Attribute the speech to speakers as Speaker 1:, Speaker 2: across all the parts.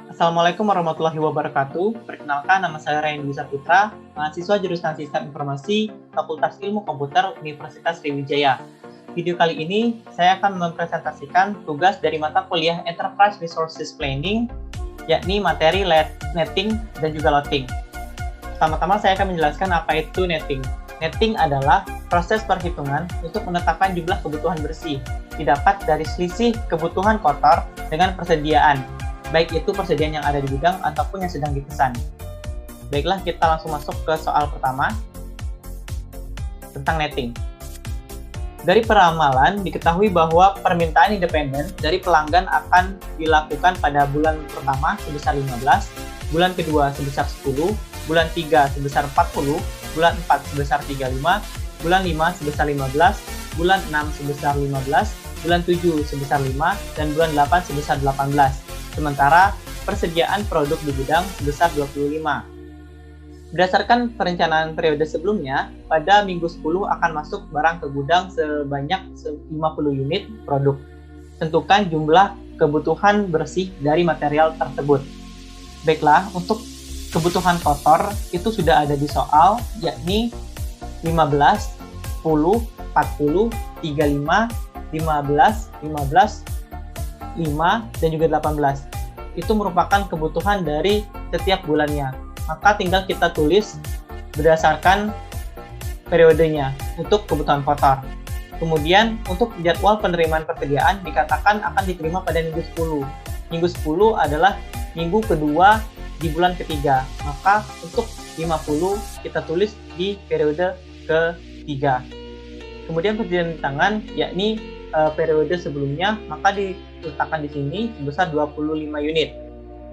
Speaker 1: Assalamualaikum warahmatullahi wabarakatuh. Perkenalkan, nama saya Ryan Dwi Saputra, mahasiswa jurusan Sistem Informasi, Fakultas Ilmu Komputer Universitas Sriwijaya. Video kali ini, saya akan mempresentasikan tugas dari mata kuliah Enterprise Resources Planning, yakni materi netting dan juga loading. Pertama-tama saya akan menjelaskan apa itu netting. Netting adalah proses perhitungan untuk menetapkan jumlah kebutuhan bersih, didapat dari selisih kebutuhan kotor dengan persediaan, baik itu persediaan yang ada di gudang ataupun yang sedang dipesan. Baiklah, kita langsung masuk ke soal pertama tentang netting. Dari peramalan diketahui bahwa permintaan independen dari pelanggan akan dilakukan pada bulan pertama sebesar 15, bulan kedua sebesar 10, bulan 3 sebesar 40, bulan 4 sebesar 35, bulan 5 sebesar 15, bulan 6 sebesar 15, bulan 7 sebesar 5, dan bulan 8 sebesar 18. Sementara persediaan produk di gudang sebesar 25. Berdasarkan perencanaan periode sebelumnya, pada minggu 10 akan masuk barang ke gudang sebanyak 50 unit produk. Tentukan jumlah kebutuhan bersih dari material tersebut. Baiklah, untuk kebutuhan kotor itu sudah ada di soal, yakni 15, 10, 40, 35, 15, 15, 5, dan juga 18. Itu merupakan kebutuhan dari setiap bulannya. Maka tinggal kita tulis berdasarkan periodenya untuk kebutuhan kotor. Kemudian untuk jadwal penerimaan persediaan dikatakan akan diterima pada minggu 10. Minggu 10 adalah minggu kedua di bulan ketiga. Maka untuk 50 kita tulis di periode ketiga. Kemudian persediaan di tangan yakni periode sebelumnya, maka diletakkan di sini sebesar 25 unit.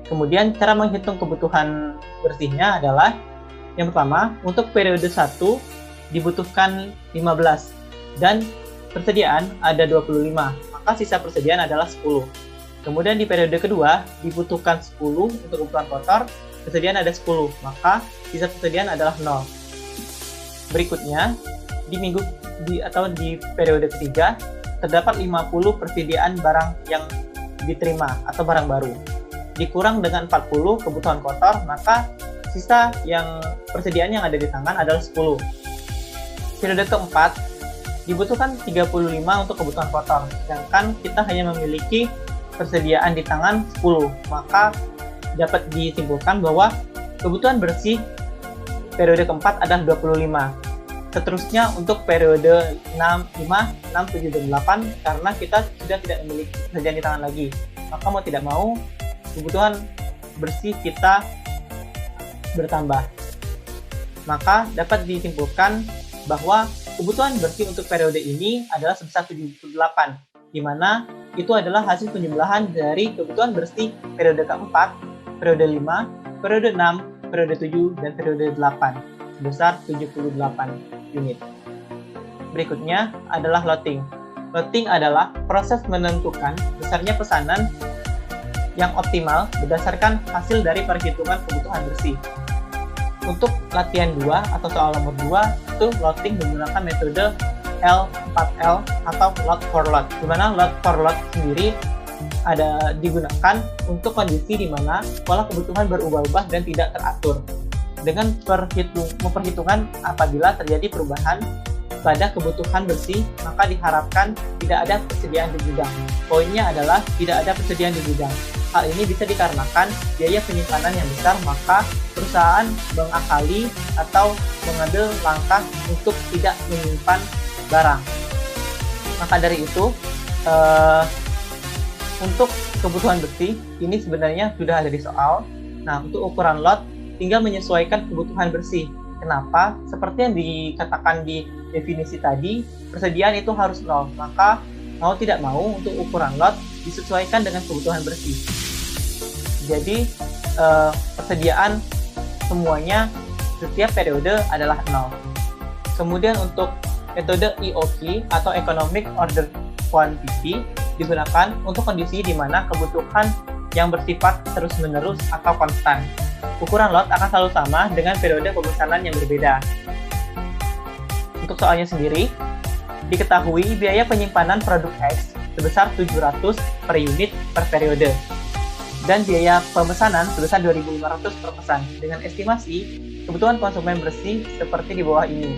Speaker 1: Kemudian cara menghitung kebutuhan bersihnya adalah yang pertama, untuk periode 1 dibutuhkan 15 dan persediaan ada 25, maka sisa persediaan adalah 10. Kemudian di periode kedua dibutuhkan 10 untuk kebutuhan kotor, persediaan ada 10, maka sisa persediaan adalah 0. Berikutnya di periode ketiga terdapat 50 persediaan barang yang diterima atau barang baru. Dikurang dengan 40 kebutuhan kotor, maka sisa yang persediaan yang ada di tangan adalah 10. Periode keempat, dibutuhkan 35 untuk kebutuhan kotor, sedangkan kita hanya memiliki persediaan di tangan 10, maka dapat disimpulkan bahwa kebutuhan bersih periode keempat adalah 25. Seterusnya untuk periode 6, 7, dan 8, karena kita sudah tidak memiliki persediaan di tangan lagi. Maka mau tidak mau, kebutuhan bersih kita bertambah. Maka dapat disimpulkan bahwa kebutuhan bersih untuk periode ini adalah sebesar 78, di mana itu adalah hasil penjumlahan dari kebutuhan bersih periode keempat, periode 5, periode 6, periode 7, dan periode 8, sebesar 78 unit. Berikutnya adalah loading. Loading adalah proses menentukan besarnya pesanan yang optimal berdasarkan hasil dari perhitungan kebutuhan bersih. Untuk latihan 2 atau soal nomor 2, itu loading menggunakan metode L4L atau load for load, di mana load for load sendiri ada digunakan untuk kondisi di mana pola kebutuhan berubah-ubah dan tidak teratur. Dengan memperhitungkan apabila terjadi perubahan pada kebutuhan bersih, maka diharapkan tidak ada persediaan di gudang. Poinnya adalah tidak ada persediaan di gudang. Hal ini bisa dikarenakan biaya penyimpanan yang besar, maka perusahaan mengakali atau mengambil langkah untuk tidak menyimpan barang. Maka dari itu, untuk kebutuhan bersih, ini sebenarnya sudah ada di soal. Nah, untuk ukuran lot, tinggal menyesuaikan kebutuhan bersih. Kenapa? Seperti yang dikatakan di definisi tadi, persediaan itu harus 0. Maka mau tidak mau untuk ukuran lot disesuaikan dengan kebutuhan bersih. Jadi persediaan semuanya setiap periode adalah 0. Kemudian untuk metode EOQ atau Economic Order Quantity digunakan untuk kondisi di mana kebutuhan yang bersifat terus-menerus atau konstan. Ukuran lot akan selalu sama dengan periode pemesanan yang berbeda. Untuk soalnya sendiri, diketahui biaya penyimpanan produk X sebesar 700 per unit per periode. dan biaya pemesanan sebesar 2.500 per pesan dengan estimasi kebutuhan konsumen bersih seperti di bawah ini.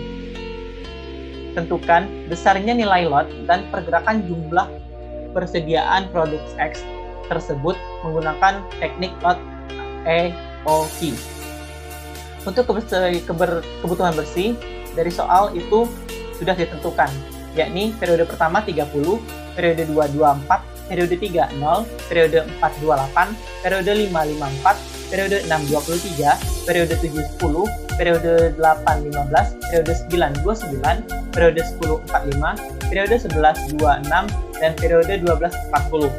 Speaker 1: Tentukan besarnya nilai lot dan pergerakan jumlah persediaan produk X tersebut menggunakan teknik lot EOQ. Untuk kebutuhan bersih dari soal itu sudah ditentukan, yakni periode pertama 30, periode 2 24, periode 3 0, periode 4 28, periode 5 54, periode 6 23, periode 7 10, periode 8 15, periode 9 29, periode 10 45, periode 11 26, dan periode 12 40.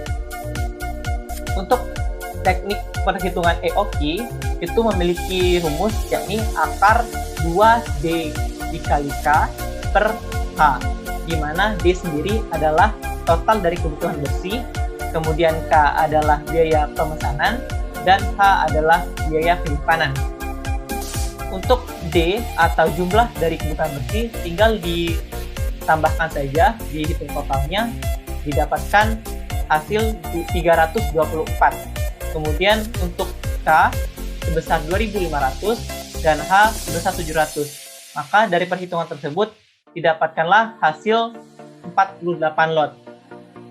Speaker 1: Untuk teknik perhitungan EOQ itu memiliki rumus yakni akar 2D dikali K per H, di mana D sendiri adalah total dari kebutuhan bersih, kemudian K adalah biaya pemesanan, dan H adalah biaya penyimpanan. Untuk D atau jumlah dari kebutuhan bersih tinggal ditambahkan saja, dihitung totalnya, didapatkan hasil 324. Kemudian untuk K sebesar 2.500 dan H sebesar 700. Maka dari perhitungan tersebut didapatkanlah hasil 48 lot.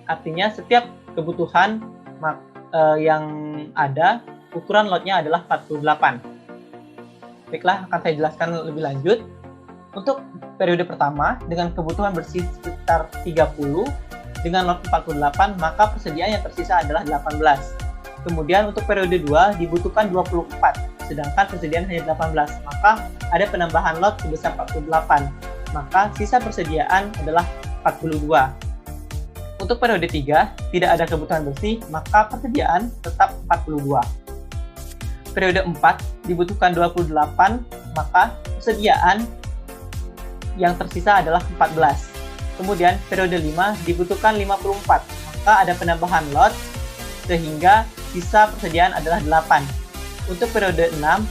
Speaker 1: Artinya setiap kebutuhan yang ada, ukuran lotnya adalah 48. Baiklah, akan saya jelaskan lebih lanjut. Untuk periode pertama dengan kebutuhan bersih sekitar 30 dengan lot 48, maka persediaan yang tersisa adalah 18. Kemudian untuk periode 2 dibutuhkan 24, sedangkan persediaan hanya 18, maka ada penambahan lot sebesar 48, maka sisa persediaan adalah 42. Untuk periode 3 tidak ada kebutuhan bersih, maka persediaan tetap 42. Periode 4 dibutuhkan 28, maka persediaan yang tersisa adalah 14. Kemudian periode 5 dibutuhkan 54, maka ada penambahan lot sehingga sisa persediaan adalah 8. Untuk periode 6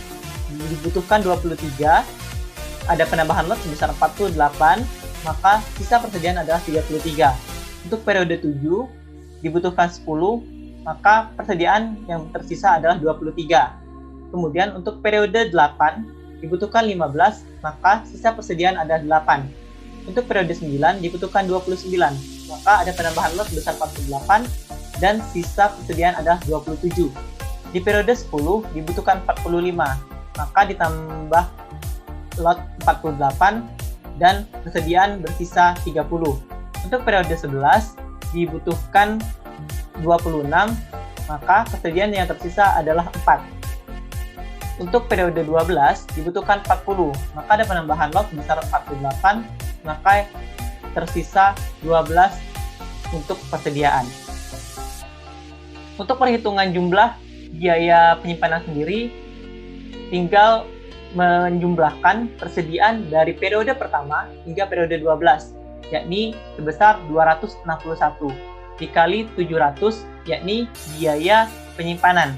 Speaker 1: dibutuhkan 23, ada penambahan lot sebesar 48, maka sisa persediaan adalah 33. Untuk periode 7 dibutuhkan 10, maka persediaan yang tersisa adalah 23. Kemudian untuk periode 8 dibutuhkan 15, maka sisa persediaan adalah 8. Untuk periode 9 dibutuhkan 29, maka ada penambahan lot sebesar 48 dan sisa persediaan adalah 27. Di periode 10 dibutuhkan 45, maka ditambah lot 48 dan persediaan bersisa 30. Untuk periode 11 dibutuhkan 26, maka persediaan yang tersisa adalah 4. Untuk periode 12 dibutuhkan 40, maka ada penambahan lot sebesar 48, maka tersisa 12 untuk persediaan. Untuk perhitungan jumlah biaya penyimpanan sendiri, tinggal menjumlahkan persediaan dari periode pertama hingga periode 12, yakni sebesar 261, dikali 700, yakni biaya penyimpanan.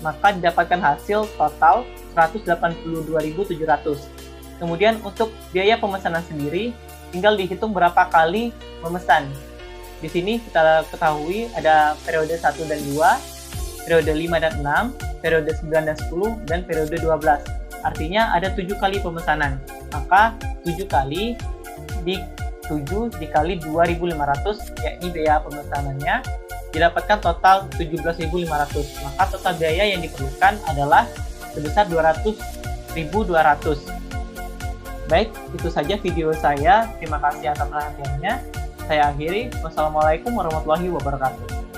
Speaker 1: Maka didapatkan hasil total 182.700. Kemudian untuk biaya pemesanan sendiri, tinggal dihitung berapa kali memesan. Di sini kita ketahui ada periode 1 dan 2, periode 5 dan 6, periode 9 dan 10, dan periode 12. Artinya ada 7 kali pemesanan. Maka 7 kali di 7 dikali 2.500, yakni biaya pemesanannya, didapatkan total 17.500. Maka total biaya yang diperlukan adalah sebesar 200.200. Baik, itu saja video saya. Terima kasih atas perhatiannya. Saya akhiri. Wassalamualaikum warahmatullahi wabarakatuh.